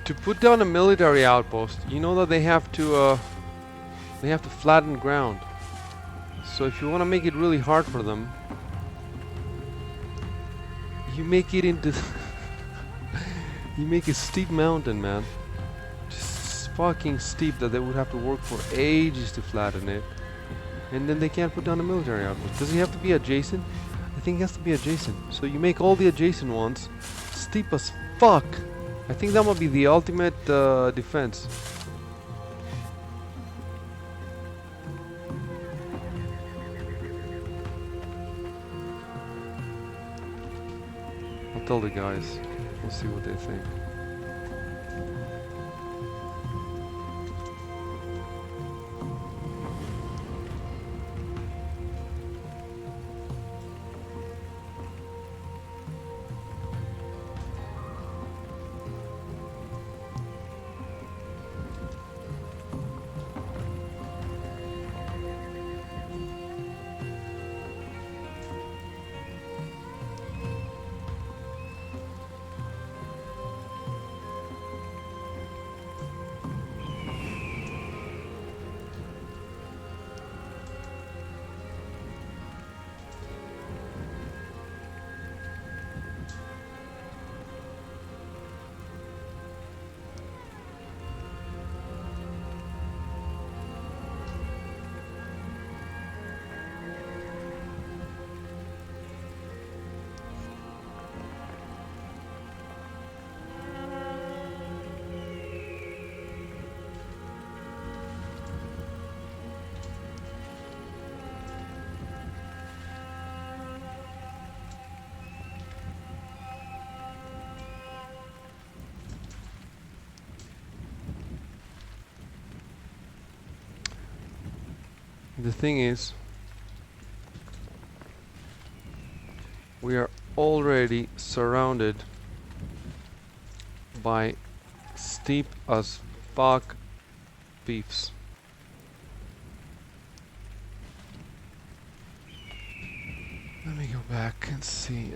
To put down a military outpost, you know that they have to flatten ground. So if you want to make it really hard for them, you make it into you make a steep mountain, man. Just fucking steep that they would have to work for ages to flatten it. And then they can't put down a military outpost. Does it have to be adjacent? I think it has to be adjacent. So you make all the adjacent ones steep as fuck. I think that might be the ultimate defense. I'll tell the guys. We'll see what they think. The thing is, we are already surrounded by steep as fuck beefs. Let me go back and see.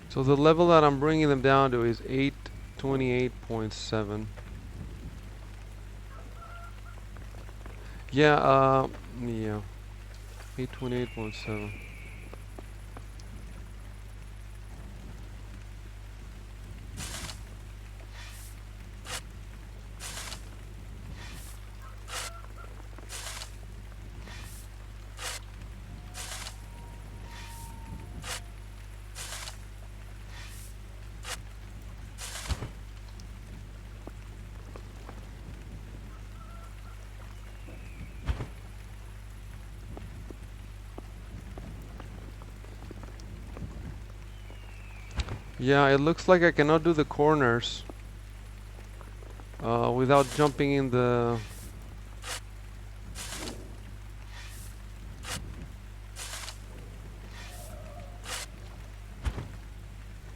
So the level that I'm bringing them down to is 828.7. Yeah, 828.7. Yeah, it looks like I cannot do the corners without jumping in the...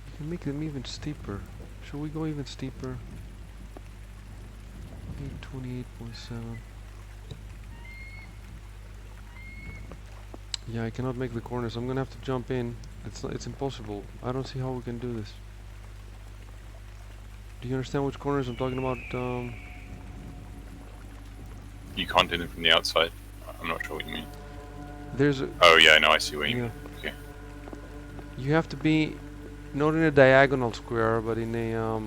You can make them even steeper. Should we go even steeper? 828.7. Yeah, I cannot make the corners. I'm gonna have to jump in. It's impossible. I don't see how we can do this. Do you understand which corners I'm talking about? You can't do them from the outside. I'm not sure what you mean. There's a... Oh yeah, no, I see what you mean. Okay. You have to be not in a diagonal square, but in a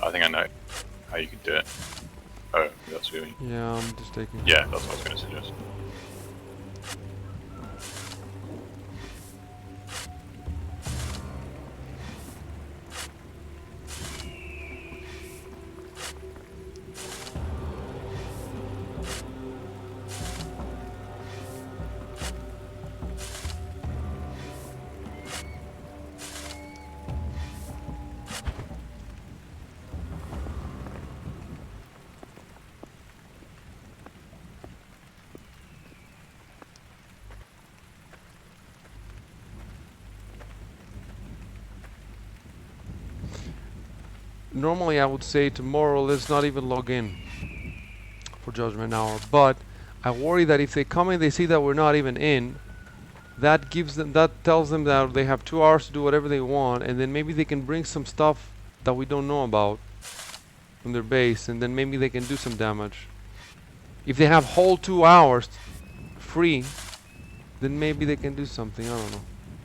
I think I know how you could do it. Oh, that's what you mean. Yeah, I'm just taking. Yeah, that's what I was going to suggest. Normally, I would say tomorrow let's not even log in for Judgment Hour, but I worry that if they come in, they see that we're not even in. That tells them that they have 2 hours to do whatever they want, and then maybe they can bring some stuff that we don't know about from their base, and then maybe they can do some damage. If they have whole 2 hours free, then maybe they can do something. I don't know.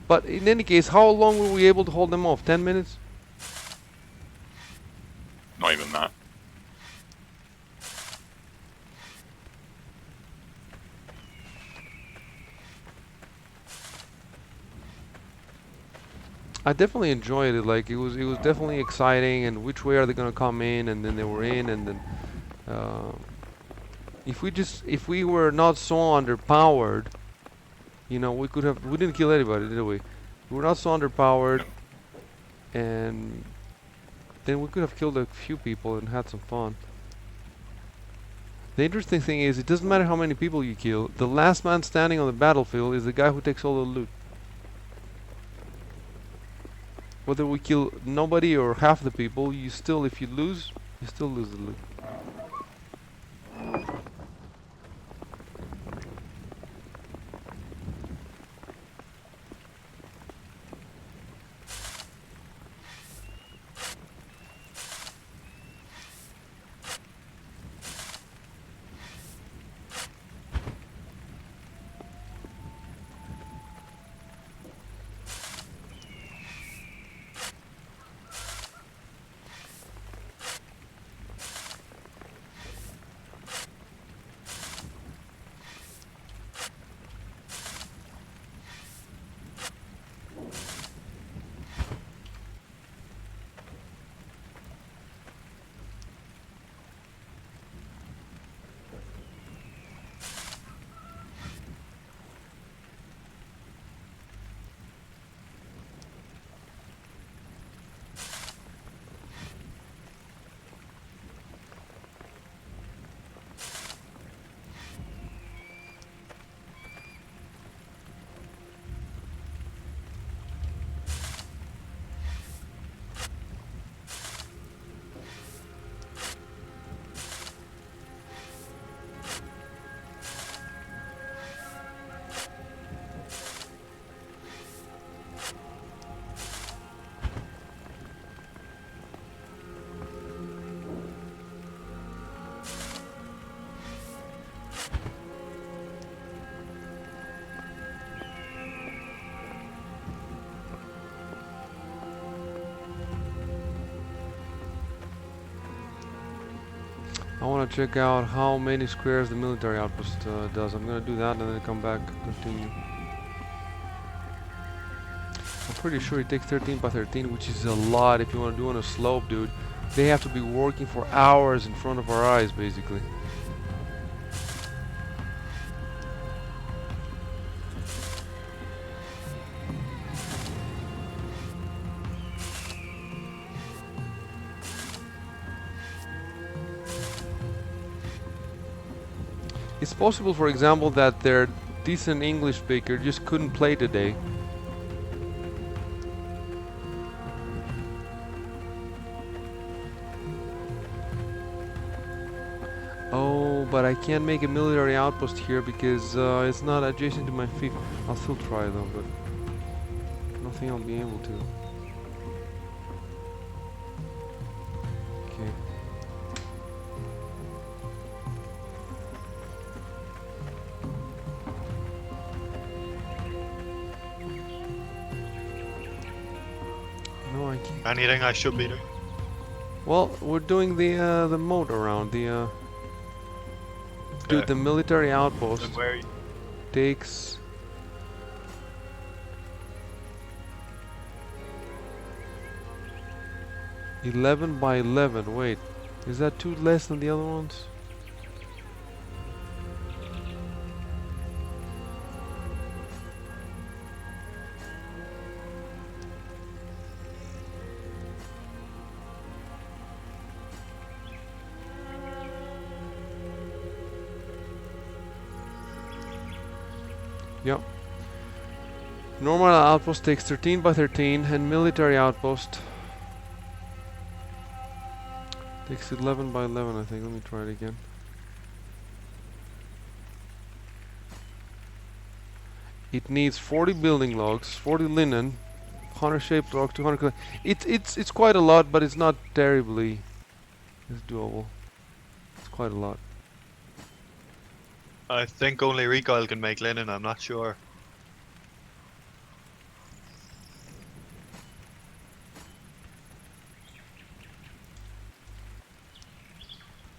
But in any case, how long were we able to hold them off? 10 minutes? Not even that. I definitely enjoyed it. Like it was definitely exciting. And which way are they gonna come in? And then they were in. And then if we were not so underpowered, you know, we didn't kill anybody, did we? We were not so underpowered, and then we could have killed a few people and had some fun. The interesting thing is, it doesn't matter how many people you kill. The last man standing on the battlefield is the guy who takes all the loot. Whether we kill nobody or half the people, if you lose, you still lose the loot. I want to check out how many squares the military outpost does. I'm gonna do that and then come back, continue. I'm pretty sure it takes 13 by 13, which is a lot if you want to do on a slope, dude. They have to be working for hours in front of our eyes, basically. It's possible, for example, that their decent English speaker just couldn't play today. Oh, but I can't make a military outpost here because it's not adjacent to my fief. I'll still try though, but I don't think I'll be able to. Okay. No, I can't. Anything I should be doing? Well, we're doing the moat around dude, Okay. the military And outpost where? takes 11 by 11. Wait, is that two less than the other ones? Yep. Normal outpost takes 13 by 13, and military outpost takes 11 by 11, I think. Let me try it again. It needs 40 building logs, 40 linen, 100 shaped rock, 200 it's quite a lot, but it's not terribly. It's doable. It's quite a lot. I think only Recoil can make linen. I'm not sure.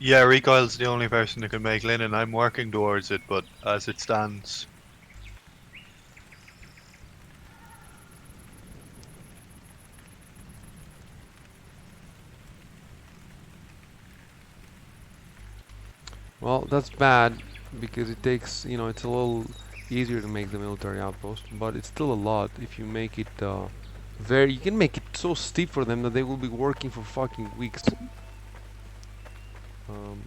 Yeah, Recoil's the only person who can make linen. I'm working towards it, but as it stands, Well, that's bad because it takes, it's a little easier to make the military outpost, but it's still a lot if you make it you can make it so steep for them that they will be working for fucking weeks. Um,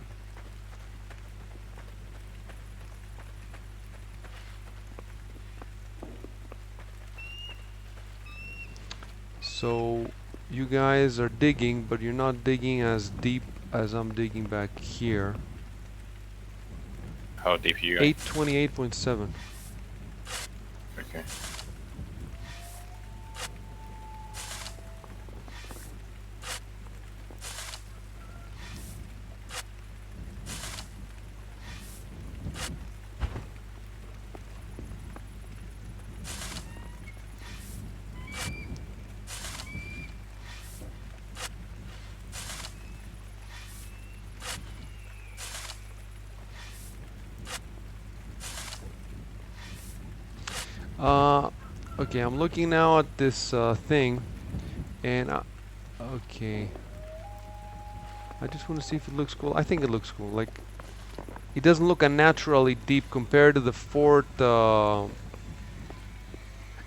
so you guys are digging, but you're not digging as deep as I'm digging back here. How deep are you going? 828.7. Okay. Okay, I'm looking now at this thing, and okay, I just want to see if it looks cool. I think it looks cool. Like, it doesn't look unnaturally deep compared to the fort. And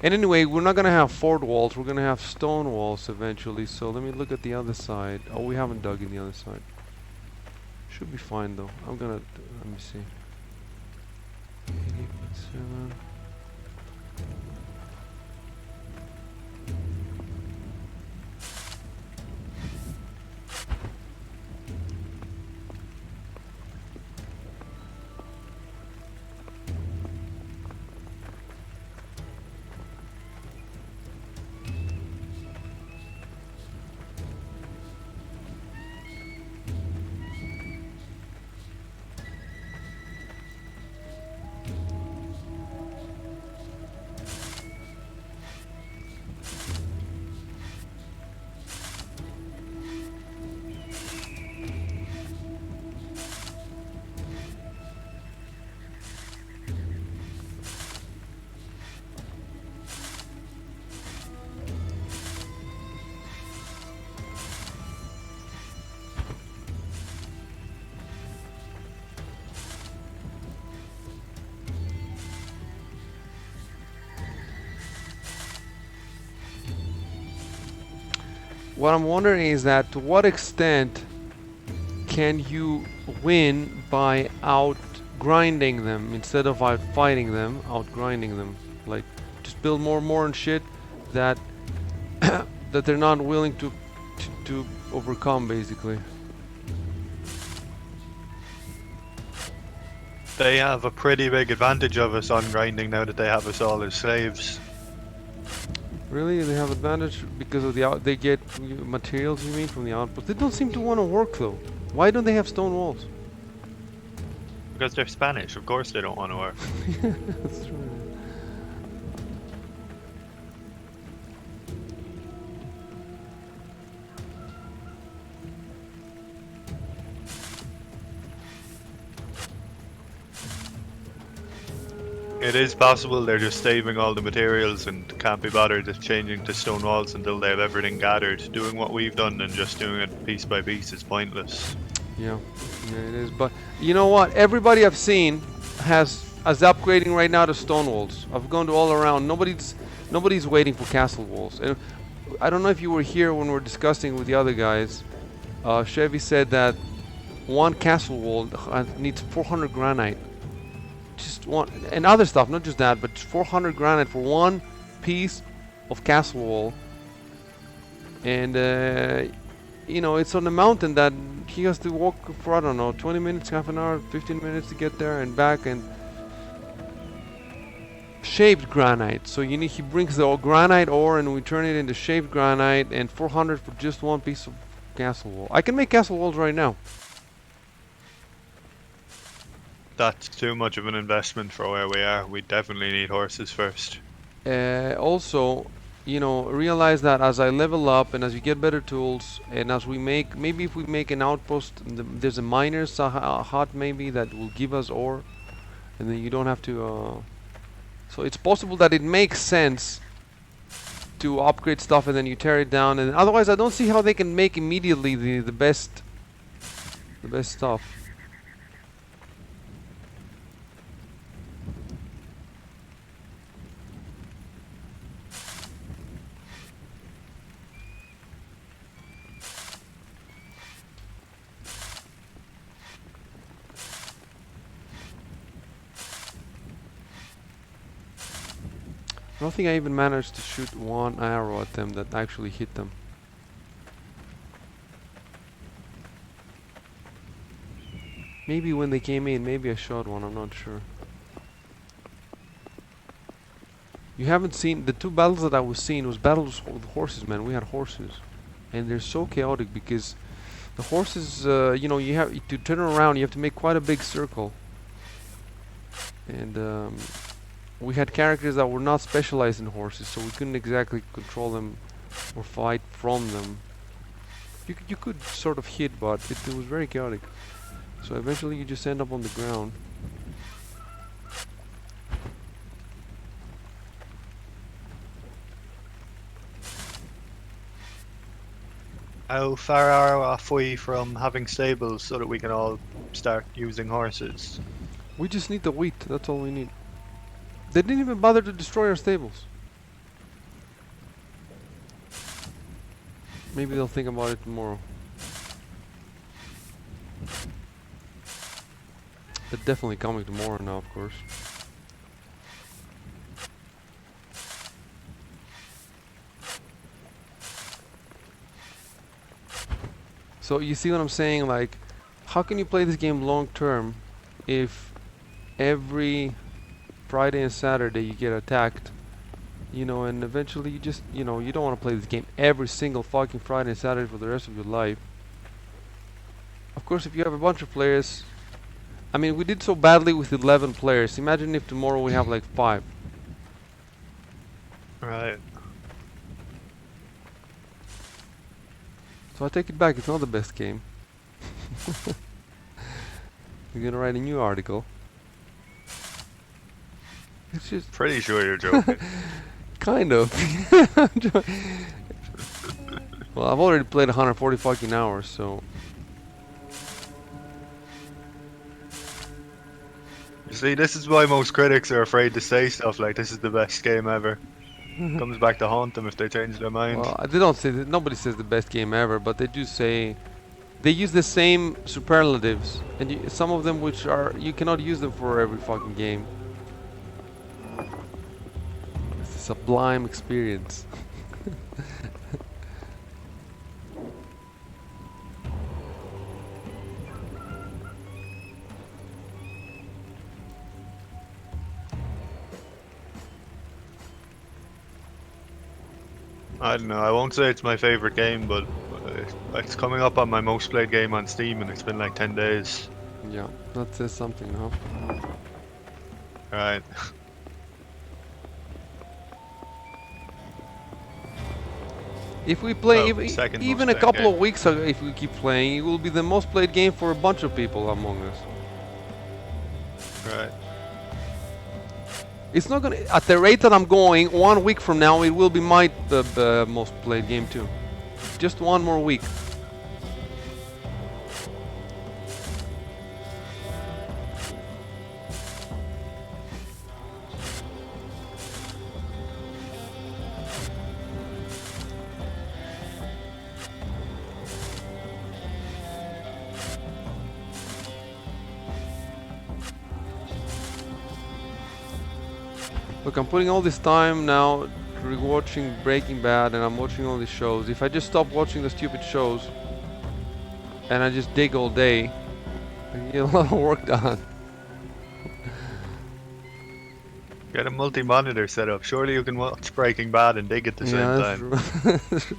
anyway, we're not gonna have fort walls. We're gonna have stone walls eventually. So let me look at the other side. Oh, we haven't dug in the other side. Should be fine though. Let me see. 88.7. What I'm wondering is that to what extent can you win by out grinding them instead of out fighting them, out grinding them? Like, just build more and shit that that they're not willing to overcome, basically. they have a pretty big advantage of us on grinding now that they have us all as slaves. Really, they have advantage because of they get materials. You mean from the outpost? They don't seem to want to work though. Why don't they have stone walls? Because they're Spanish, of course they don't want to work. That's true. It is possible they're just saving all the materials and can't be bothered at changing to stone walls until they have everything gathered. Doing what we've done and just doing it piece by piece is pointless. Yeah, yeah, it is. But you know what? Everybody I've seen is upgrading right now to stone walls. I've gone to all around. Nobody's waiting for castle walls. And I don't know if you were here when we were discussing with the other guys. Chevy said that one castle wall needs 400 granite. Just one, and other stuff, not just that, but 400 granite for one piece of castle wall. And you know, it's on a mountain that he has to walk for, I don't know, 20 minutes, half an hour, 15 minutes to get there and back. And shaped granite, so he brings the granite ore and we turn it into shaped granite, and 400 for just one piece of castle wall. I can make castle walls right now. That's too much of an investment for where we are. We definitely need horses first. Also, you know, realize that as I level up and as you get better tools, and as we make, maybe if we make an outpost, there's a miner's hut maybe that will give us ore, and then you don't have to. So it's possible that it makes sense to upgrade stuff and then you tear it down, and otherwise I don't see how they can make immediately the best stuff. I don't think I even managed to shoot one arrow at them that actually hit them. Maybe when they came in, maybe I shot one, I'm not sure. You haven't seen, the two battles that I was seeing was battles with horses, man. We had horses. And they're so chaotic because the horses, you know, you have to turn around, you have to make quite a big circle. And we had characters that were not specialized in horses, so we couldn't exactly control them or fight from them. You could sort of hit, but it was very chaotic. So eventually you just end up on the ground. How far are we from having stables so that we can all start using horses? We just need the wheat, that's all we need. They didn't even bother to destroy our stables. Maybe they'll think about it tomorrow. They're definitely coming tomorrow now, of course. So you see what I'm saying? Like, how can you play this game long term if every Friday and Saturday you get attacked, you know, and eventually you just, you know, you don't want to play this game every single fucking Friday and Saturday for the rest of your life. Of course, if you have a bunch of players, I mean, we did so badly with 11 players. Imagine if tomorrow we have like 5. Right. So I take it back, it's not the best game. We're gonna write a new article. It's just Pretty sure you're joking. kind of. Well, I've already played 140 fucking hours, so. You see, this is why most critics are afraid to say stuff like this is the best game ever. Comes back to haunt them if they change their mind. Well, they don't say that. Nobody says the best game ever, but they do say they use the same superlatives, and some of them which are you cannot use them for every fucking game. It's a sublime experience. I don't know, I won't say it's my favorite game, but it's coming up on my most played game on Steam and it's been like 10 days. Yeah, that says something, huh? Right. If we play Well, second even most a played couple of game. weeks ago, if we keep playing, it will be the most played game for a bunch of people among us. Right. It's not gonna. At the rate that I'm going, 1 week from now, it will be my most played game too. Just 1 more week. Look, I'm putting all this time now rewatching Breaking Bad, and I'm watching all these shows. If I just stop watching the stupid shows and I just dig all day, I can get a lot of work done. Get a multi-monitor set up. Surely you can watch Breaking Bad and dig at the same time. That's true.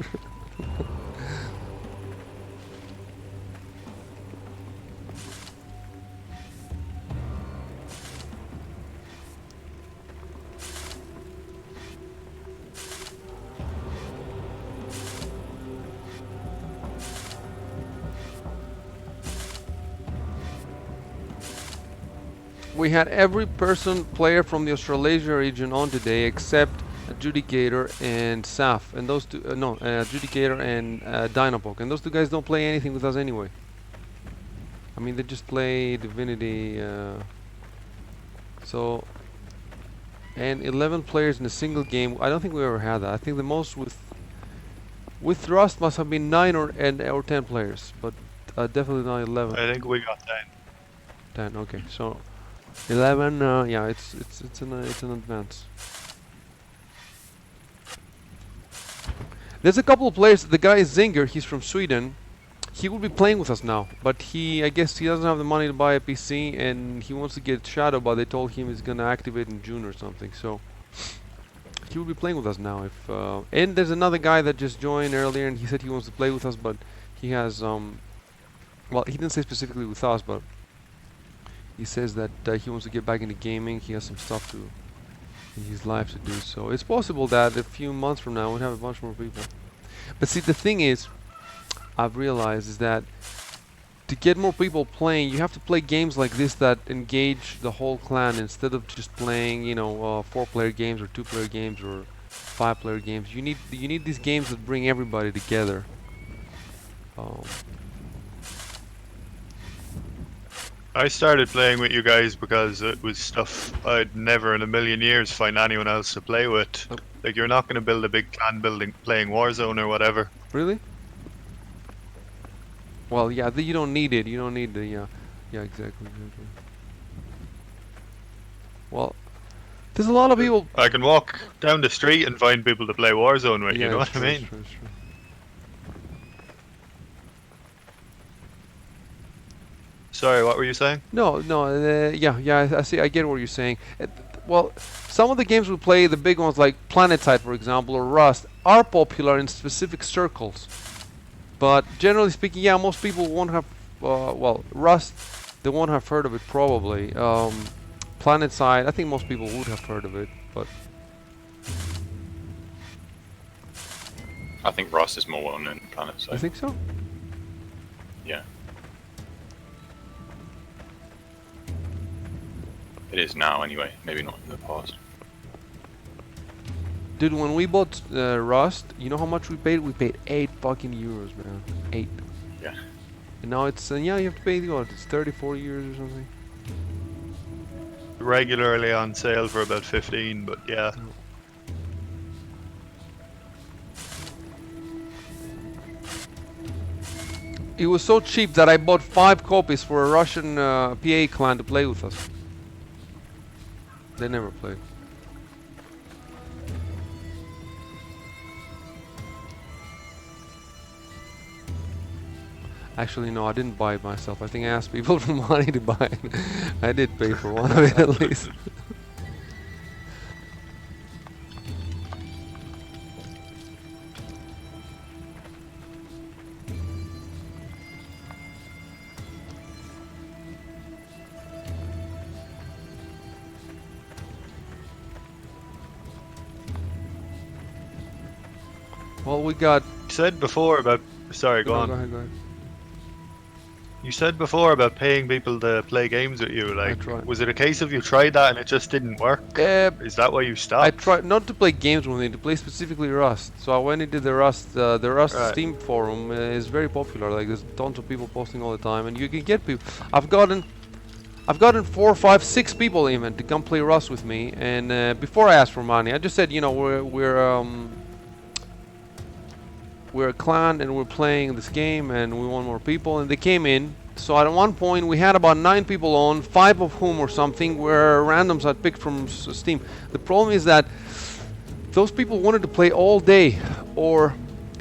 We had every player from the Australasia region on today except Adjudicator and Saf, and those two, Adjudicator and Dynapok, and those two guys don't play anything with us anyway. I mean, they just play Divinity, and 11 players in a single game. I don't think we ever had that. I think the most with Rust must have been 9 or 10 players, but definitely not 11. I think we got 10. 10. Okay, so 11. Yeah, it's an advance. There's a couple of players. The guy is Zinger. He's from Sweden. He will be playing with us now, but I guess he doesn't have the money to buy a PC, and he wants to get Shadow, but they told him he's gonna activate in June or something. So he will be playing with us now. And there's another guy that just joined earlier, and he said he wants to play with us, but he has well, he didn't say specifically with us, but he says that he wants to get back into gaming. He has some stuff in his life to do. So it's possible that a few months from now we'll have a bunch more people. But see, the thing is, I've realized is that to get more people playing, you have to play games like this that engage the whole clan instead of just playing, 4-player games or 2-player games or 5-player games. You need these games that bring everybody together. I started playing with you guys because it was stuff I'd never in a million years find anyone else to play with. Like, you're not going to build a big clan building playing Warzone or whatever. Really? Well, yeah, you don't need it. You don't need the, yeah, exactly. Well, there's a lot of people. I can walk down the street and find people to play Warzone with, Yeah, you know what I true, mean? true. Sorry, what were you saying? No, yeah, I see. I get what you're saying. Well, some of the games we play, the big ones like PlanetSide, for example, or Rust, are popular in specific circles. But generally speaking, yeah, most people won't have. Well, Rust, they won't have heard of it probably. PlanetSide, I think most people would have heard of it, but I think Rust is more well known than Planet. So I think so. yeah, it is now anyway. Maybe not in the past. Dude, when we bought Rust, you know how much we paid? We paid €8 man. 8. Yeah. And now it's yeah, you have to pay what? It's 34 years or something. Regularly on sale for about 15, but yeah. It was so cheap that I bought 5 copies for a Russian PA clan to play with us. They never played. Actually, no, I didn't buy it myself. I think I asked people for money to buy it. I did pay for one of it at least. Well, we got. You said before about. Sorry, go on. Go ahead, go ahead. You said before about paying people to play games with you. Like, tried. was it a case of you tried that and it just didn't work? Is that why you I stopped? tried not to play games with me, to play specifically Rust. So I went into the Rust Right. Steam forum is very popular. Like there's tons of people posting all the time, and you can get people. I've gotten 4, 5, 6 people even to come play Rust with me. And before I asked for money, I just said, you know, we're a clan and we're playing this game and we want more people, and they came in. So at one point we had about 9 people on, 5 of whom or something were randoms I picked from Steam. The problem is that those people wanted to play all day, or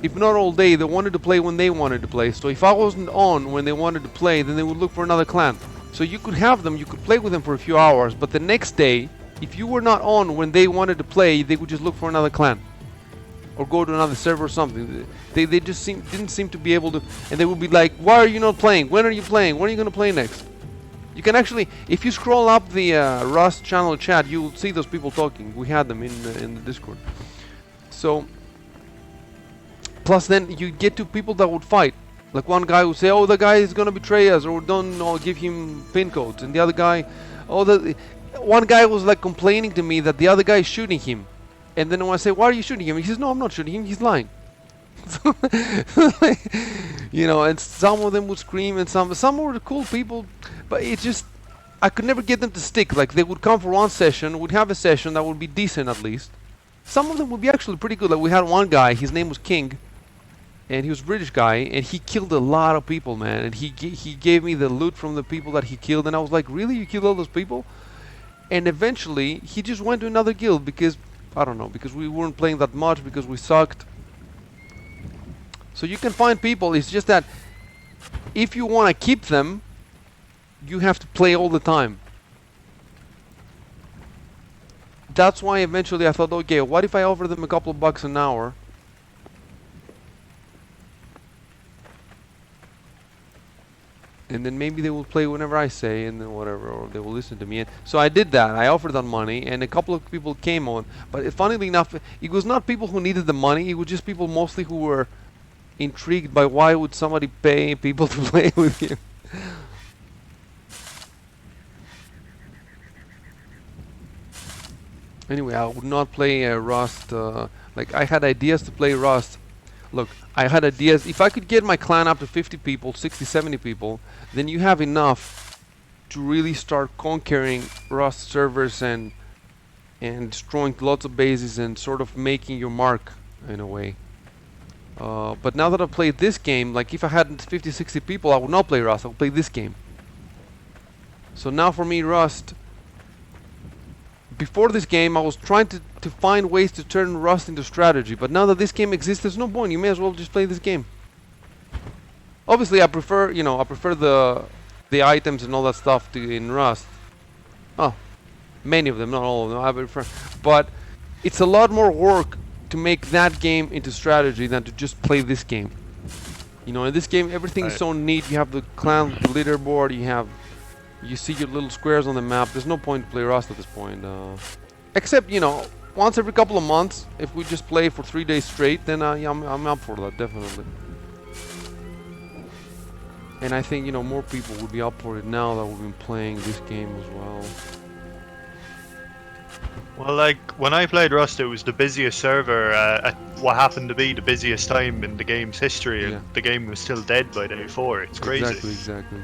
if not all day, they wanted to play when they wanted to play. So if I wasn't on when they wanted to play, then they would look for another clan. So you could have them, you could play with them for a few hours, but the next day, if you were not on when they wanted to play, they would just look for another clan or go to another server or something. They just didn't seem to be able to, and they would be like, why are you not playing? When are you playing? When are you going to play next? You can actually, if you scroll up the Rust channel chat, you will see those people talking. We had them in the Discord. So, plus then you get to people that would fight. Like one guy would say, oh, the guy is going to betray us, or don't give him pin codes. And the other guy, one guy was like complaining to me that the other guy is shooting him. And then when I say, why are you shooting him? He says, no, I'm not shooting him, he's lying. You know, and some of them would scream, and some were cool people, but it just, I could never get them to stick. Like they would come for one session, would have a session that would be decent at least. Some of them would be actually pretty good. Like we had one guy, his name was King, and he was a British guy, and he killed a lot of people, man. And he gave me the loot from the people that he killed, and I was like, really, you killed all those people? And eventually he just went to another guild because, I don't know, because we weren't playing that much, because we sucked. So you can find people, it's just that if you want to keep them, you have to play all the time. That's why eventually I thought, okay, what if I offer them a couple of bucks an hour? And then maybe they will play whenever I say, and then whatever, or they will listen to me. And so I did that. I offered that money, and a couple of people came on. But funnily enough, it was not people who needed the money. It was just people mostly who were intrigued by why would somebody pay people to play with you. Anyway, I would not play Rust. Like I had ideas to play Rust. Look, I had ideas. If I could get my clan up to 50 people, 60, 70 people, then you have enough to really start conquering Rust servers and destroying lots of bases and sort of making your mark in a way. But now that I've played this game, like if I had 50, 60 people, I would not play Rust. I would play this game. So now for me, Rust, before this game, I was trying to find ways to turn Rust into strategy. But now that this game exists, there's no point. You may as well just play this game. Obviously, I prefer, you know, I prefer the items and all that stuff in Rust. Oh, many of them, not all of them. I prefer, but it's a lot more work to make that game into strategy than to just play this game. You know, in this game, everything is so neat. You have the clan, the leaderboard. You see your little squares on the map. There's no point to play Rust at this point. Except, you know, once every couple of months, if we just play for 3 days straight, then yeah, I'm up for that, definitely. And I think, you know, more people would be up for it now that we've been playing this game as well. Well, like, when I played Rust, it was the busiest server at what happened to be the busiest time in the game's history, Yeah. and the game was still dead by day 4. It's crazy. Exactly.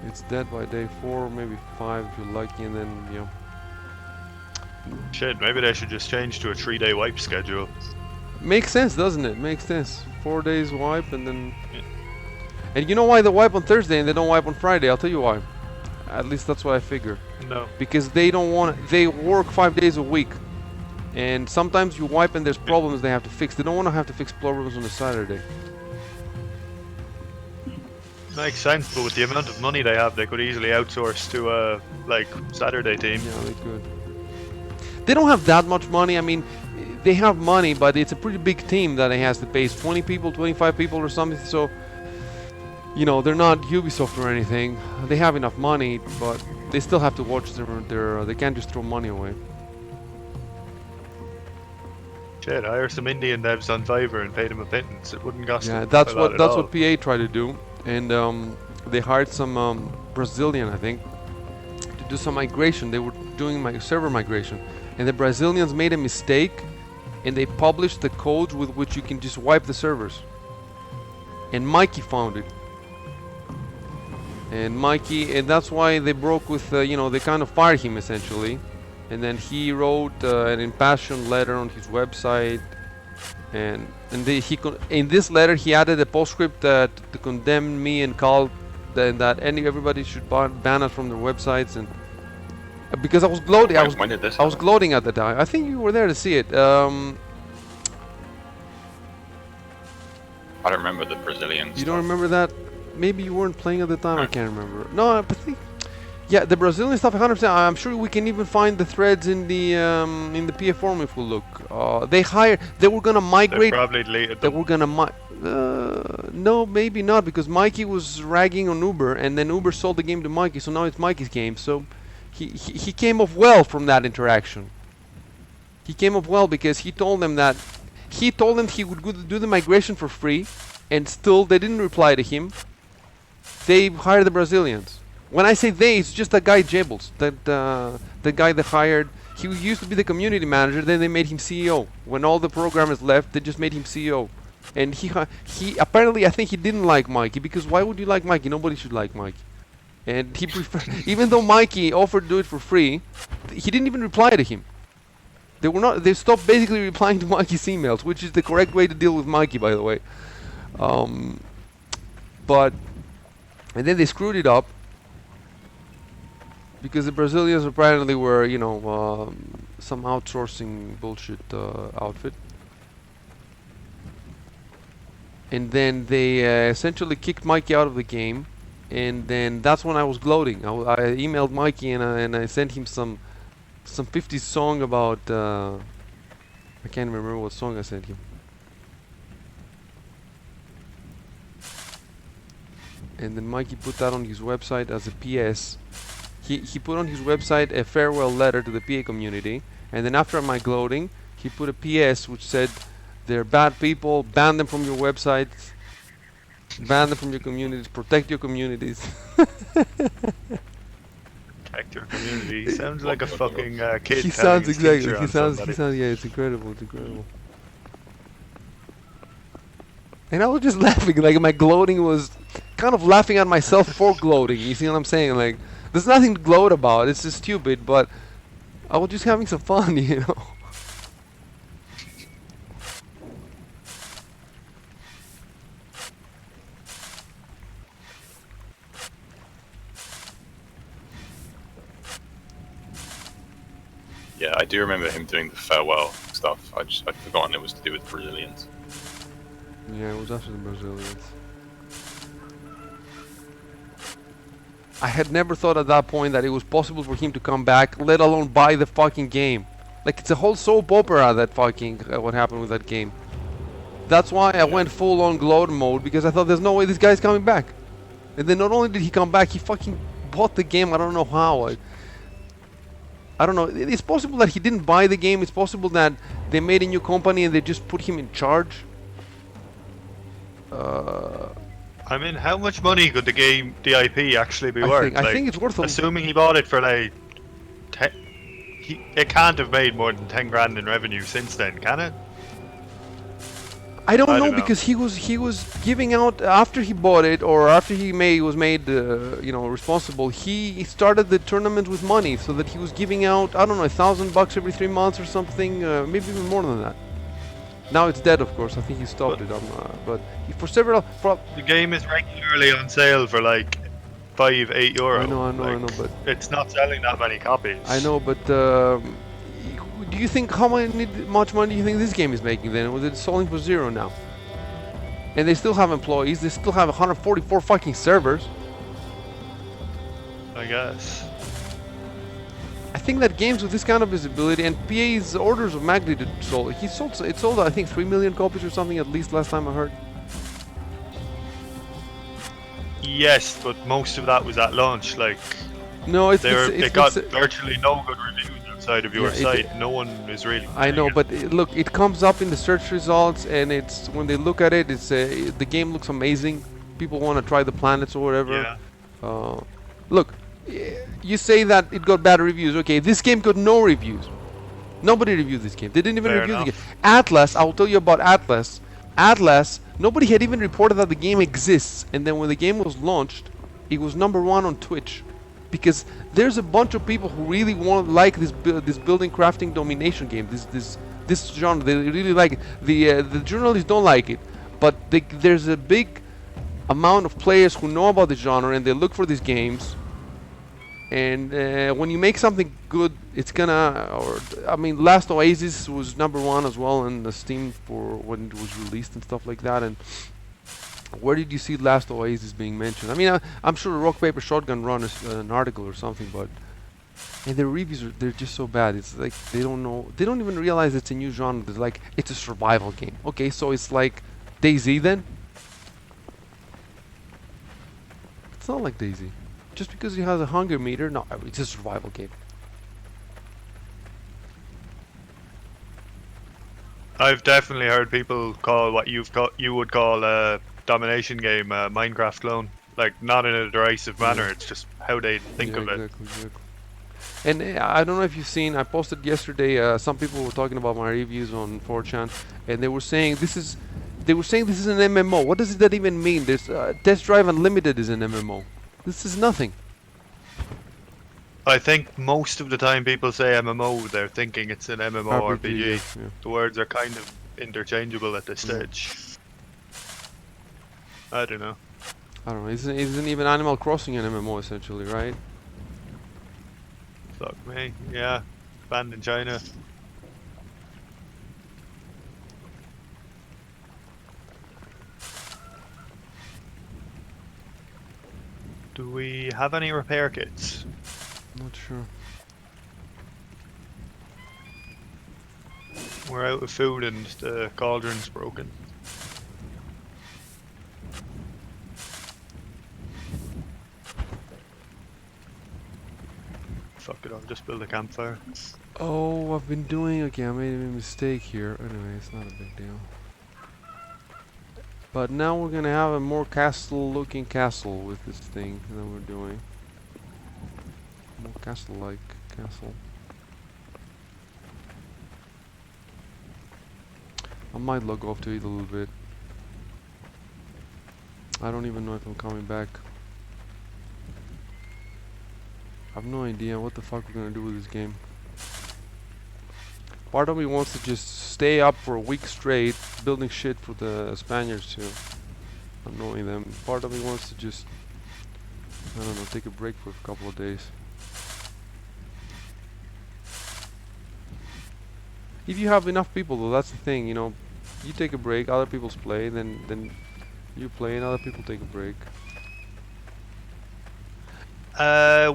It's dead by day 4, maybe 5 if you're lucky, and then, you know. Shit, maybe they should just change to a 3-day wipe schedule. Makes sense, doesn't it? Makes sense. 4 days wipe, and then... And you know why they wipe on Thursday and they don't wipe on Friday? I'll tell you why. At least that's what I figure. No. Because they don't want... They work 5 days a week. And sometimes you wipe and there's problems they have to fix. They don't want to have to fix problems on a Saturday. Makes sense, but with the amount of money they have, they could easily outsource to a, like, Saturday team. Yeah, they could. They don't have that much money. I mean, they have money, but it's a pretty big team that it has to pay. 20 people, 25 people or something, so... You know, they're not Ubisoft or anything. They have enough money, but they still have to watch their they can't just throw money away. Shit, hire some Indian devs on Fiverr and pay them a pittance. It wouldn't cost Yeah, them that's a lot what at all. PA tried to do, and they hired some Brazilian, I think, to do some migration. They were doing my server migration, and the Brazilians made a mistake, and they published the codes with which you can just wipe the servers. And Mikey found it. And Mikey, and that's why they broke with, you know, they kind of fired him essentially. And then he wrote an impassioned letter on his website, and in this letter he added a postscript to condemn me and Carl, that everybody should ban us from their websites, and because I was gloating, When did this I was happen? gloating at the time. I think you were there to see it. I don't remember the Brazilian You stuff. don't remember that? Maybe you weren't playing at the time. I can't remember. No, I think. Yeah, the Brazilian stuff, 100%. I'm sure we can even find the threads in the PF forum if we look. They were gonna They migrate. probably deleted They them. were gonna no, maybe not, because Mikey was ragging on Uber, and then Uber sold the game to Mikey, so now it's Mikey's game. So he came off well from that interaction. He came off well because he told them he would do the migration for free, and still they didn't reply to him. They hired the Brazilians. When I say they, it's just that guy Jables, the guy they hired. He used to be the community manager. Then they made him CEO. When all the programmers left, they just made him CEO. And he apparently, I think he didn't like Mikey, because why would you like Mikey? Nobody should like Mikey. And he preferred, even though Mikey offered to do it for free, he didn't even reply to him. They stopped basically replying to Mikey's emails, which is the correct way to deal with Mikey, by the way. And then they screwed it up, because the Brazilians apparently were, you know, some outsourcing bullshit outfit. And then they essentially kicked Mikey out of the game, and then that's when I was gloating. I emailed Mikey, and I sent him some 50s song about I can't remember what song I sent him. And then Mikey put that on his website as a PS. He put on his website a farewell letter to the PA community, and then after my gloating, he put a PS which said, "They're bad people, ban them from your websites, ban them from your communities, protect your communities." Protect your community. He sounds like a fucking kid. He telling sounds his exactly. teacher He on sounds. somebody. Yeah, it's incredible. It's incredible. And I was just laughing, like my gloating was kind of laughing at myself for gloating. You see what I'm saying? Like, there's nothing to gloat about. It's just stupid, but I was just having some fun, you know. Yeah, I do remember him doing the farewell stuff. I'd forgotten it was to do with Brazilians. Yeah, it was after the Brazilians. I had never thought at that point that it was possible for him to come back, let alone buy the fucking game. Like, it's a whole soap opera, that fucking what happened with that game. That's why I went full on gloat mode, because I thought there's no way this guy's coming back. And then not only did he come back, he fucking bought the game. I don't know how. I don't know. It's possible that he didn't buy the game. It's possible that they made a new company and they just put him in charge. I mean, how much money could the IP actually be worth? I think it's worth. Assuming he bought it for like, it can't have made more than 10 grand in revenue since then, can it? I don't know, because he was giving out after he bought it, or after he was made you know, responsible. He started the tournament with money, so that he was giving out, I don't know, $1,000 every 3 months or something, maybe even more than that. Now it's dead, of course. I think he stopped it. But for several, the game is regularly on sale for like €5-8. I know, but it's not selling that many copies. I know, but do you think much money do you think this game is making then? Was it selling for zero now? And they still have employees. They still have 144 fucking servers. I guess. I think that games with this kind of visibility, and PA's orders of magnitude sold. It sold I think 3 million copies or something, at least last time I heard. Yes, but most of that was at launch. Like, no, it got virtually no good reviews outside of your Yeah, site. No one is really. I know, playing but look, it comes up in the search results, and it's when they look at it, it's the game looks amazing. People want to try the planets or it. whatever. Yeah. Look, you say that it got bad reviews. Okay, this game got no reviews. Nobody reviewed this game. They didn't even Fair review the game. enough. Atlas, I will tell you about Atlas. Atlas, nobody had even reported that the game exists, and then when the game was launched, it was #1 on Twitch, because there's a bunch of people who really want like this building crafting domination game, this genre. They really like it. The journalists don't like it, but there's a big amount of players who know about the genre and they look for these games. And when you make something good, it's gonna. Or I mean, Last Oasis was #1 as well in the Steam for when it was released and stuff like that. And where did you see Last Oasis being mentioned? I mean, I'm sure Rock Paper Shotgun run is an article or something, but and their reviews they're just so bad. It's like they don't know. They don't even realize it's a new genre. It's like it's a survival game. Okay, so it's like DayZ then. It's not like DayZ. Just because it has a hunger meter, no, it's a survival game. I've definitely heard people call what you would call a domination game a Minecraft clone. Like, not in a derisive manner, it's just how they think of it. Exactly. And I don't know if you've seen, I posted yesterday, some people were talking about my reviews on 4chan, and they were saying this is an MMO. What does that even mean? There's Test Drive Unlimited is an MMO. This is nothing. I think most of the time people say MMO, they're thinking it's an MMORPG. Yeah. The words are kind of interchangeable at this stage. I don't know. Isn't even Animal Crossing an MMO essentially, right? Fuck me. Yeah. Banned in China. Do we have any repair kits? Not sure. We're out of food and the cauldron's broken. Fuck it, I'll just build a campfire. Oh, I've been doing. Okay, I made a mistake here. Anyway, it's not a big deal. But now we're gonna have a more castle-looking castle with this thing that we're doing. More castle-like castle. I might log off to eat a little bit. I don't even know if I'm coming back. I have no idea what the fuck we're gonna do with this game. Part of me wants to just stay up for a week straight, building shit for the Spaniards too, annoying them. Part of me wants to just, I don't know, take a break for a couple of days. If you have enough people though, that's the thing, you know, you take a break, other people's play, then you play and other people take a break.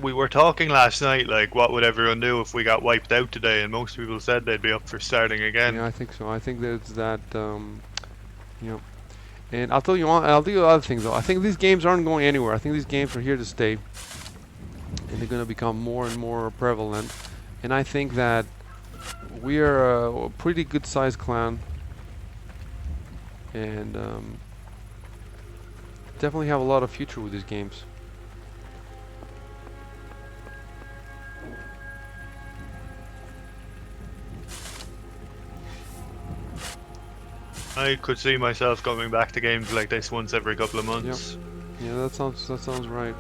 We were talking last night, like, what would everyone do if we got wiped out today? And most people said they'd be up for starting again. Yeah, I think so. I think there's that, you know. And I'll tell you other things though. I think these games aren't going anywhere. I think these games are here to stay, and they're gonna become more and more prevalent. And I think that we are a pretty good-sized clan, and definitely have a lot of future with these games. I could see myself coming back to games like this once every couple of months. Yeah, that sounds right.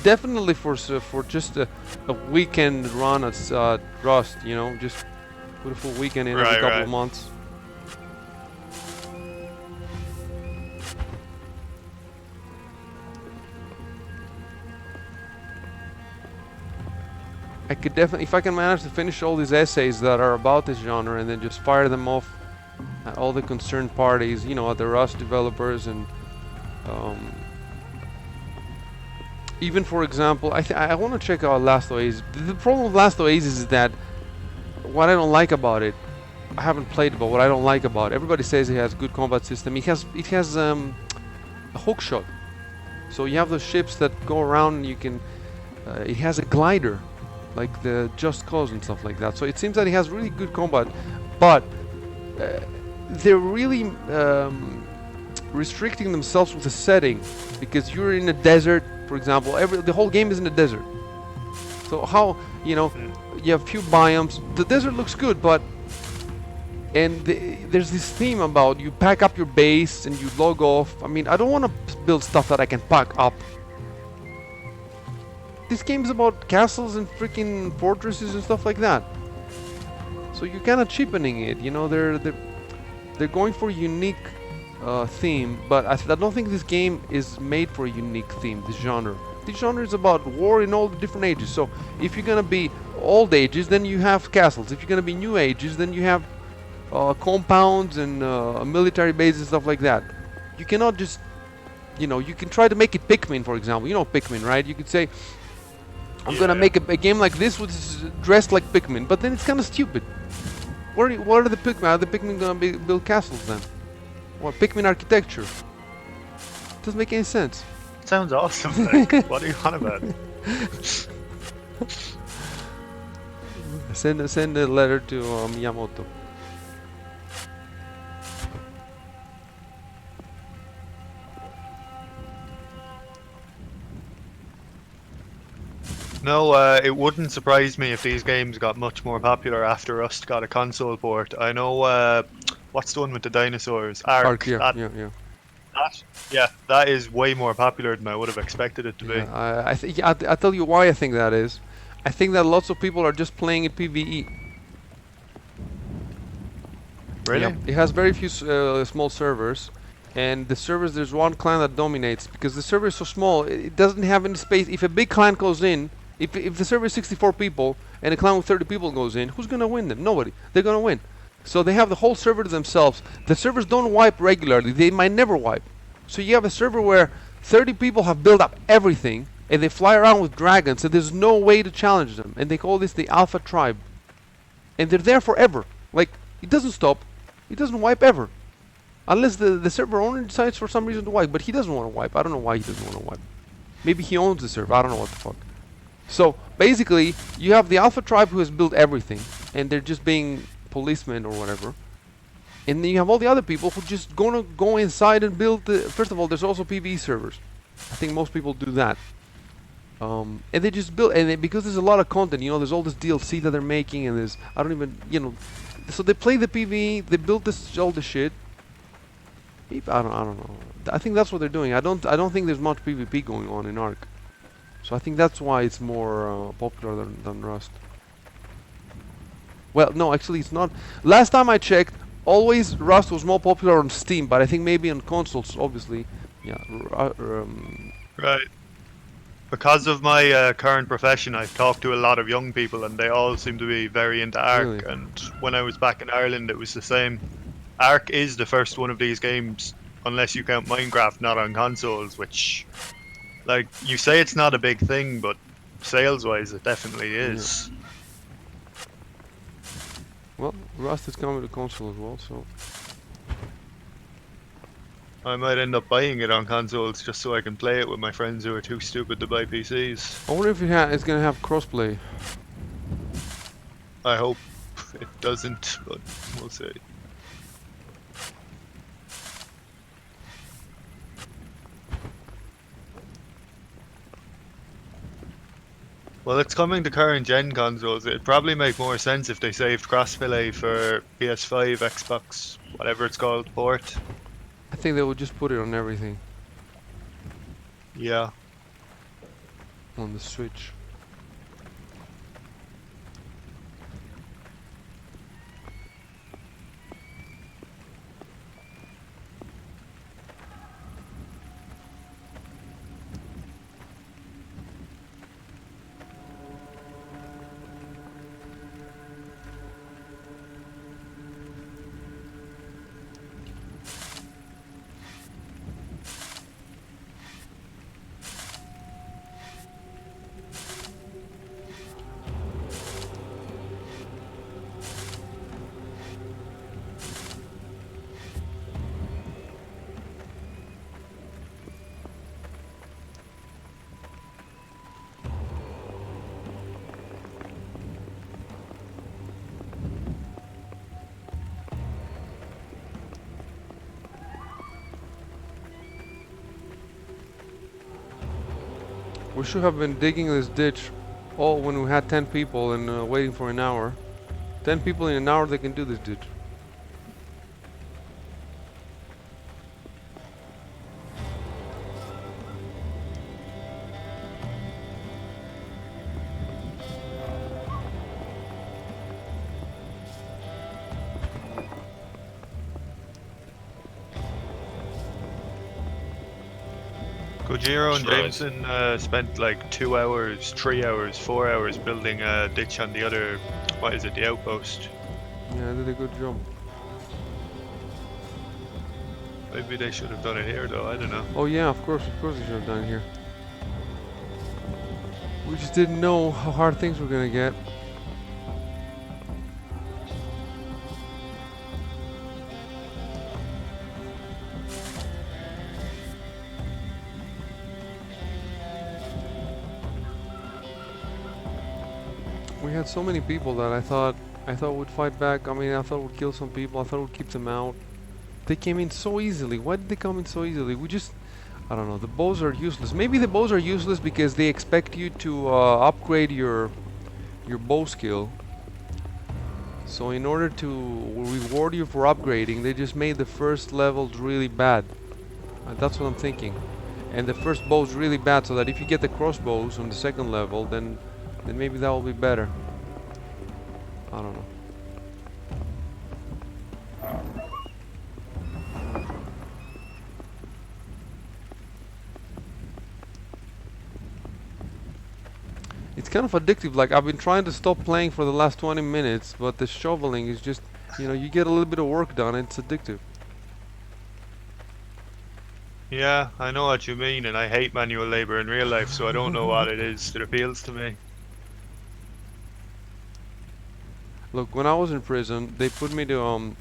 Definitely for just a weekend run at Rust, you know, just put a full weekend in every couple of months. I could definitely, if I can manage to finish all these essays that are about this genre and then just fire them off at all the concerned parties, you know, at the Rust developers and even, for example, I want to check out Last Oasis. The problem with Last Oasis is that what I don't like about it, I haven't played it, but what I don't like about it, everybody says it has good combat system. It has a hook shot, so you have those ships that go around and you can. It has a glider, like the Just Cause and stuff like that. So it seems that he has really good combat, but they're really restricting themselves with the setting, because you're in a desert, for example. The whole game is in the desert. So how, you know, you have few biomes. The desert looks good, but there's this theme about you pack up your base and you log off. I mean, I don't want to build stuff that I can pack up. This game is about castles and freaking fortresses and stuff like that. So you're kind of cheapening it, you know. They're going for a unique theme, but I don't think this game is made for a unique theme. This genre. This genre is about war in all the different ages. So if you're gonna be old ages, then you have castles. If you're gonna be new ages, then you have compounds and military bases and stuff like that. You cannot just, you know, you can try to make it Pikmin, for example. You know Pikmin, right? You could say, I'm gonna make a game like this with dressed like Pikmin, but then it's kind of stupid. What are the Pikmin? Are the Pikmin gonna build castles then? Or Pikmin architecture? Doesn't make any sense. Sounds awesome. Like, what are you on about? Send a letter to Miyamoto. No, it wouldn't surprise me if these games got much more popular after Rust got a console port. I know, what's the one with the dinosaurs? Ark. That is way more popular than I would have expected it to be. I tell you why I think that is. I think that lots of people are just playing it PvE. Really? Yeah. It has very few small servers, and the servers, there's one clan that dominates because the server is so small. It doesn't have any space. If a big clan goes in, if the server is 64 people and a clan with 30 people goes in, who's gonna win them? Nobody. They're gonna win. So they have the whole server to themselves. The servers don't wipe regularly. They might never wipe. So you have a server where 30 people have built up everything, and they fly around with dragons, and there's no way to challenge them. And they call this the Alpha Tribe. And they're there forever. Like, it doesn't stop. It doesn't wipe ever. Unless the server owner decides for some reason to wipe. But he doesn't want to wipe. I don't know why he doesn't want to wipe. Maybe he owns the server. I don't know what the fuck. So, basically, you have the Alpha Tribe who has built everything, and they're just being policemen or whatever. And then you have all the other people who just gonna go inside and build the... First of all, there's also PvE servers. I think most people do that. And they just build... And because there's a lot of content, you know, there's all this DLC that they're making, and there's... I don't even... You know... So they play the PvE, they build all the shit. I don't know. I think that's what they're doing. I don't think there's much PvP going on in Ark. So I think that's why it's more popular than Rust. Well, no, actually it's not. Last time I checked, always Rust was more popular on Steam, but I think maybe on consoles, obviously. Yeah. Right. Because of my current profession, I've talked to a lot of young people, and they all seem to be very into Ark. Really? And when I was back in Ireland, it was the same. Ark is the first one of these games, unless you count Minecraft, not on consoles, which... Like, you say it's not a big thing, but sales-wise it definitely is. Yeah. Well, Rust is coming to console as well, so... I might end up buying it on consoles just so I can play it with my friends who are too stupid to buy PCs. I wonder if it's gonna have crossplay. I hope it doesn't, but we'll see. Well, it's coming to current gen consoles. It'd probably make more sense if they saved cross-play for PS5, Xbox, whatever it's called, port. I think they would just put it on everything. Yeah. On the Switch. We should have been digging this ditch all when we had 10 people and waiting for an hour. 10 people in an hour, they can do this ditch. Kojiro and Right. Jameson spent like 2 hours, 3 hours, 4 hours building a ditch on the other, what is it, the outpost. Yeah, I did a good job. Maybe they should have done it here though, I don't know. Oh yeah, of course they should have done it here. We just didn't know how hard things were gonna get. We had so many people that I thought would fight back. I mean, I thought we'd kill some people. I thought we'd keep them out. They came in so easily. Why did they come in so easily? I don't know. The bows are useless. Maybe the bows are useless because they expect you to upgrade your bow skill. So in order to reward you for upgrading, they just made the first levels really bad. That's what I'm thinking. And the first bow's really bad, so that if you get the crossbows on the second level, then maybe that will be better. I don't know. It's kind of addictive. Like, I've been trying to stop playing for the last 20 minutes, but the shoveling is just, you get a little bit of work done. It's addictive. Yeah, I know what you mean, and I hate manual labor in real life, so I don't know what it is that appeals to me. Look, when I was in prison, they put me to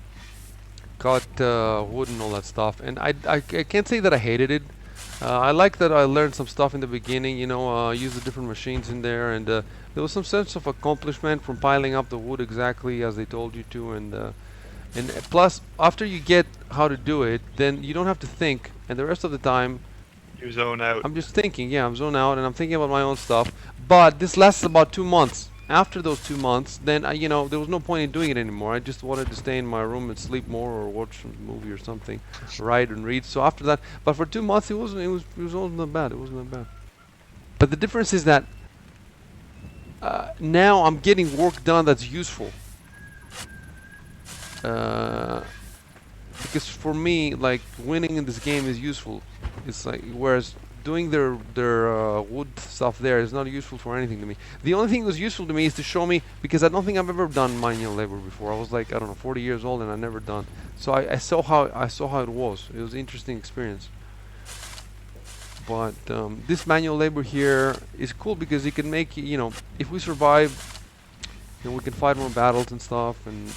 cut wood and all that stuff, and I can't say that I hated it. I like that I learned some stuff in the beginning, use the different machines in there, and there was some sense of accomplishment from piling up the wood exactly as they told you to, and plus, after you get how to do it, then you don't have to think, and the rest of the time, You zone out. I'm just thinking. Yeah, I'm zoned out, and I'm thinking about my own stuff. But this lasts about 2 months. After those 2 months, then there was no point in doing it anymore. I just wanted to stay in my room and sleep more, or watch a movie or something, write and read. So after that, but for 2 months, it wasn't that bad. It wasn't that bad. But the difference is that now I'm getting work done that's useful. Because for me, like, winning in this game is useful. It's like, whereas doing their wood stuff there is not useful for anything to me. The only thing that was useful to me is to show me, because I don't think I've ever done manual labor before. I was like, I don't know, 40 years old, and I never done. So I saw how it was. It was an interesting experience. But this manual labor here is cool because it can make, if we survive, we can fight more battles and stuff, and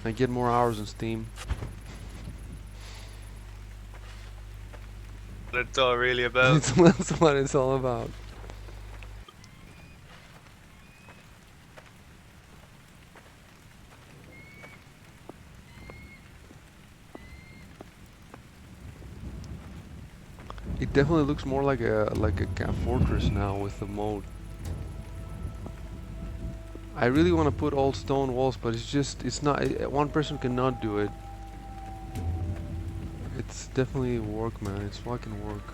I get more hours in Steam. That's all really about. That's what it's all about. It definitely looks more like a fortress now with the moat. I really want to put all stone walls, but it's not. One person cannot do it. It's definitely work, man. It's fucking work.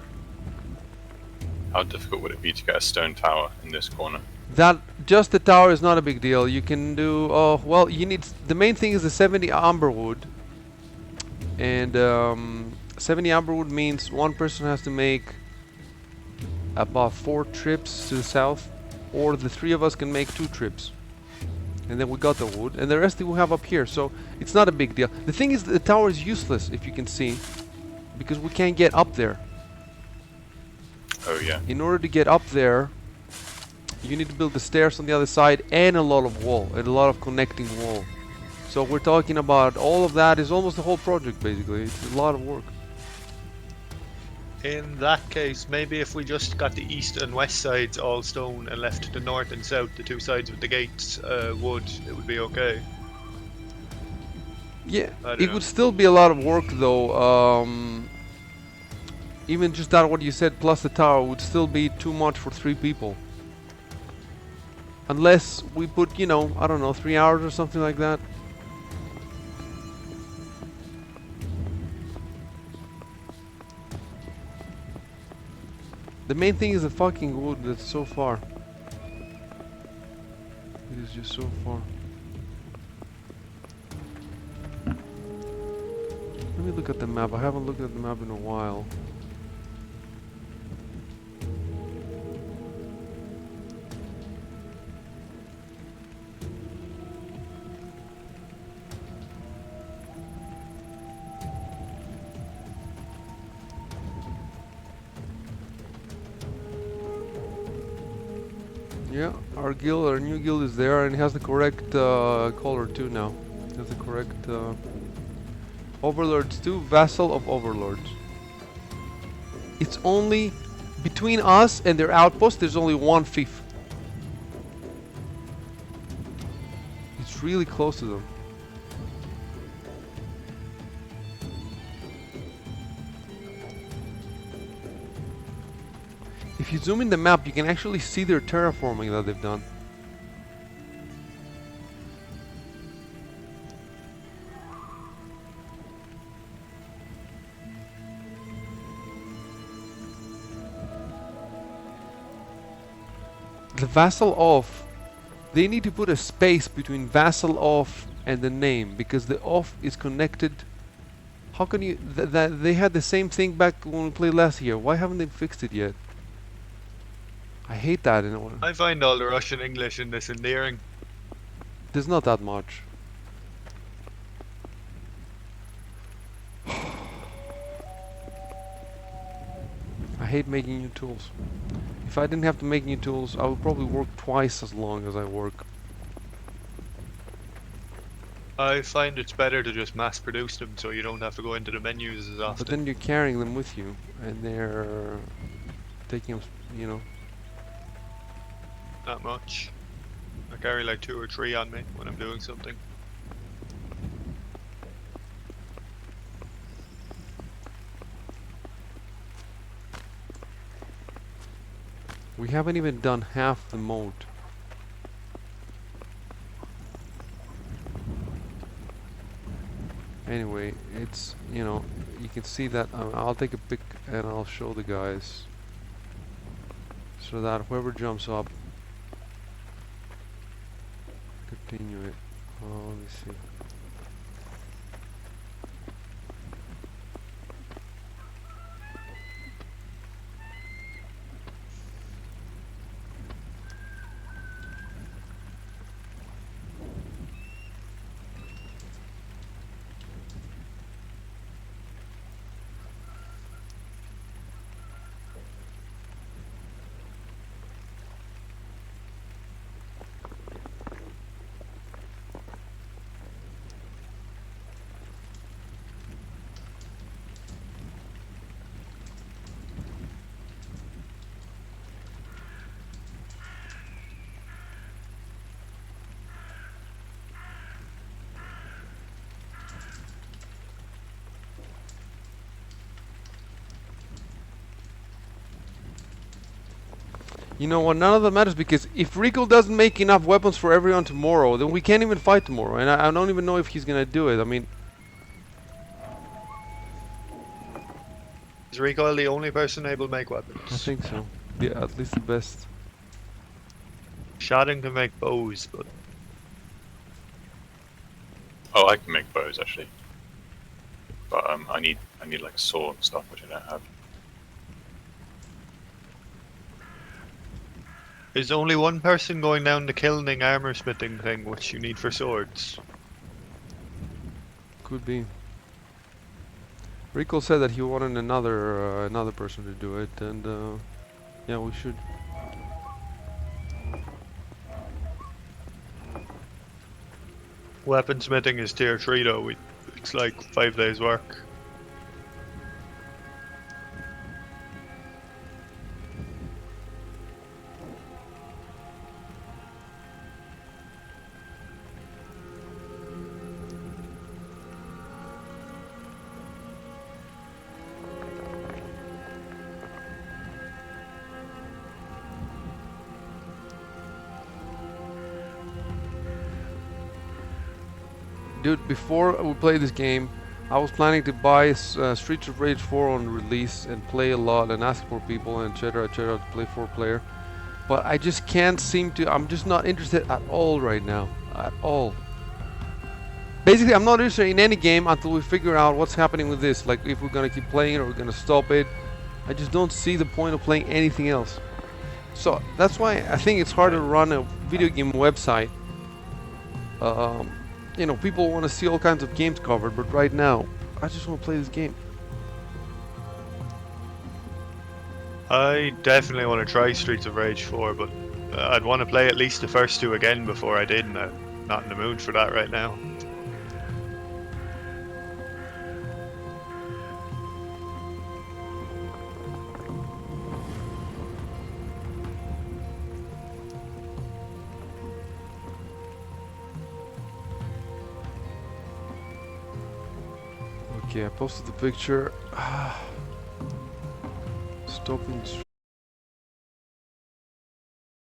How difficult would it be to get a stone tower in this corner? That just the tower is not a big deal. You can do. Oh well, you need. The main thing is the 70 amber wood, and 70 amber wood means one person has to make about 4 trips to the south, or the 3 of us can make 2 trips. And then we got the wood, and the rest we have up here, so it's not a big deal. The thing is, the tower is useless, if you can see, because we can't get up there. Oh yeah. In order to get up there, you need to build the stairs on the other side, and a lot of wall, and a lot of connecting wall. So we're talking about all of that is almost the whole project, basically. It's a lot of work. In that case, maybe if we just got the east and west sides all stone and left the north and south, the 2 sides with the gates, wood, it would be okay. Yeah, I don't it know. would still be a lot of work, though. Even just that what you said plus the tower would still be too much for 3 people. Unless we put, you know, I don't know, 3 hours or something like that. The main thing is the fucking wood that's so far. It is just so far. Let me look at the map. I haven't looked at the map in a while. Yeah, our guild, our new guild is there, and it has the correct color too now. It has the correct overlords too. Vassal of overlords. It's only between us and their outpost. There's only 1/5. It's really close to them. If you zoom in the map, you can actually see their terraforming that they've done. The vassal of, they need to put a space between vassal of and the name, because the of is connected. How can you, they had the same thing back when we played last year. Why haven't they fixed it yet? I hate that in a way. I find all the Russian English in this endearing. There's not that much. I hate making new tools. If I didn't have to make new tools, I would probably work twice as long as I work. I find it's better to just mass produce them so you don't have to go into the menus as often. But then you're carrying them with you, and they're taking them, you know. Not much. I carry like 2 or 3 on me when I'm doing something. We haven't even done half the mode. Anyway, it's, you know, you can see that. I'll take a pic and I'll show the guys, so that whoever jumps up, continue it. Oh, let me see. You know what? None of that matters, because if Rico doesn't make enough weapons for everyone tomorrow, then we can't even fight tomorrow. And I don't even know if he's gonna do it. I mean, Is Recoil the only person able to make weapons? I think so. Yeah, at least the best. Shaddon can make bows, but Oh, I can make bows actually, but I need like a saw and stuff, which I don't have. there's only one person going down the kilning armor smithing thing, which you need for swords. Could be. Rico said that he wanted another person to do it, and yeah, we should. Weaponsmithing is tier 3 though, it's like 5 days work. Dude, before we play this game, I was planning to buy Streets of Rage 4 on release and play a lot and ask for people and etc. to play 4-player. But I just can't seem to. I'm just not interested at all right now. At all. Basically, I'm not interested in any game until we figure out what's happening with this. Like, if we're gonna keep playing it or we're gonna stop it. I just don't see the point of playing anything else. So that's why I think it's hard to run a video game website. You know, people want to see all kinds of games covered, but right now, I just want to play this game. I definitely want to try Streets of Rage 4, but I'd want to play at least the first two again before I did, and I'm not in the mood for that right now. Okay, I posted the picture. Stopping